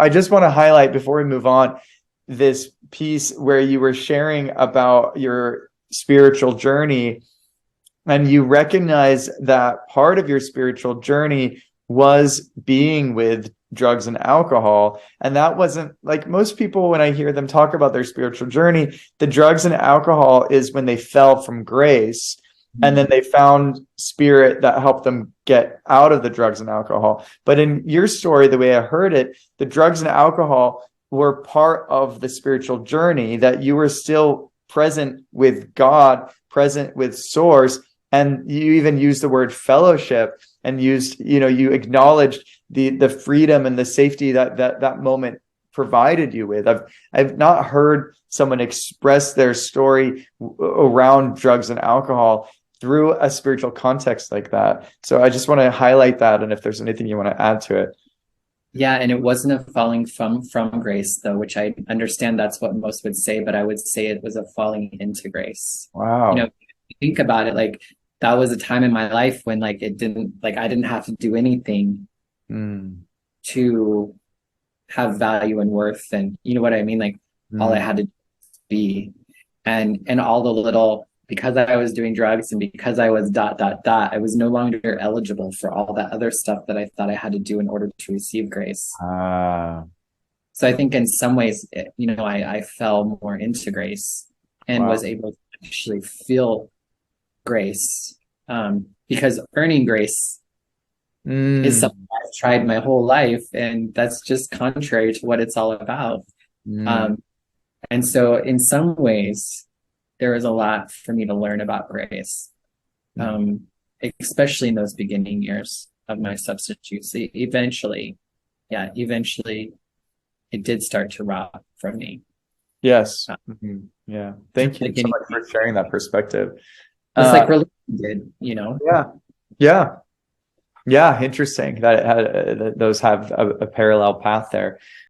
I just want to highlight before we move on this piece where you were sharing about your spiritual journey, and you recognize that part of your spiritual journey was being with drugs and alcohol. And that wasn't like most people, when I hear them talk about their spiritual journey, the drugs and alcohol is when they fell from grace. And then they found spirit that helped them get out of the drugs and alcohol. But in your story, the way I heard it, the drugs and alcohol were part of the spiritual journey, that you were still present with God, present with Source. And you even used the word fellowship and you acknowledged the freedom and the safety that moment provided you with. I've not heard someone express their story around drugs and alcohol through a spiritual context like that. So I just want to highlight that. And if there's anything you want to add to it. Yeah, and it wasn't a falling from grace though, which I understand that's what most would say, but I would say it was a falling into grace. Wow. Think about it, like that was a time in my life when I didn't have to do anything to have value and worth, and you know what I mean? Like all I had to be, and all the little, because I was doing drugs and because I was ... I was no longer eligible for all that other stuff that I thought I had to do in order to receive grace. So I think in some ways, I fell more into grace and was able to actually feel grace, because earning grace is something I've tried my whole life, and that's just contrary to what it's all about. And so in some ways, there was a lot for me to learn about grace, especially in those beginning years of my substance use. Eventually, it did start to rot from me. Yes. Yeah. Thank you so much for sharing that perspective. It's like religion did, Yeah. Yeah. Yeah. Interesting that those have a parallel path there.